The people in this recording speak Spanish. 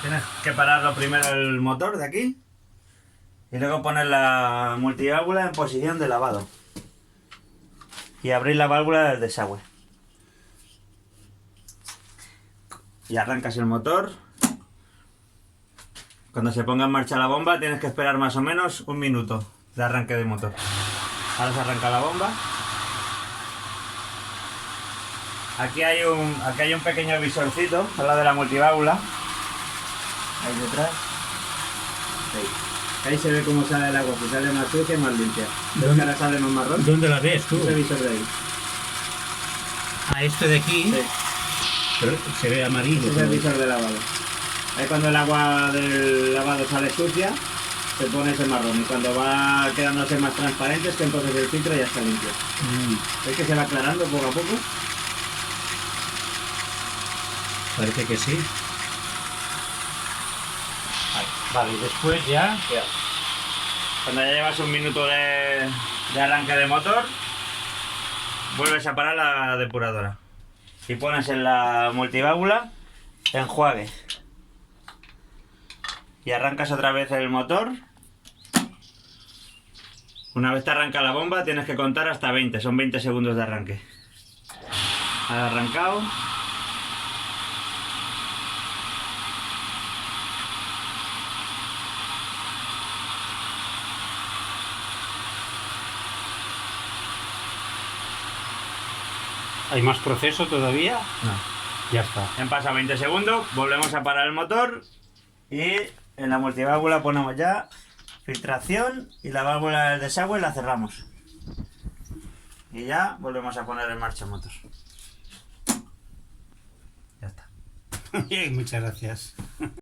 Tienes que pararlo primero el motor de aquí y luego poner la multiválvula en posición de lavado y abrir la válvula del desagüe. Y arrancas el motor. Cuando se ponga en marcha la bomba tienes que esperar más o menos 1 minuto de arranque de motor. Ahora se arranca la bomba. Aquí hay un pequeño visorcito al lado de la multiválvula. Ahí detrás. Ahí se ve cómo sale el agua, si sale más sucia y más limpia. ¿Ves que ahora sale más marrón? ¿Dónde la ves tú? Ese visor de ahí. A este de aquí, Sí, pero se ve amarillo. ese es el visor de lavado. Ahí cuando el agua del lavado sale sucia, se pone ese marrón. Y cuando va quedándose más transparente es que entonces el filtro ya está limpio. ¿Ves que se va aclarando poco a poco? Parece que sí. Vale, y después ya... Cuando ya llevas 1 minuto de arranque de motor, vuelves a parar la depuradora y pones en la multiválvula enjuague y arrancas otra vez el motor. Una vez te arranca la bomba tienes que contar hasta 20, son 20 segundos de arranque. Ha arrancado. ¿Hay más proceso todavía? No. Ya está. Han pasado 20 segundos, volvemos a parar el motor y en la multiválvula ponemos ya filtración y la válvula del desagüe la cerramos. Y ya volvemos a poner en marcha el motor. Ya está. Bien, muchas gracias.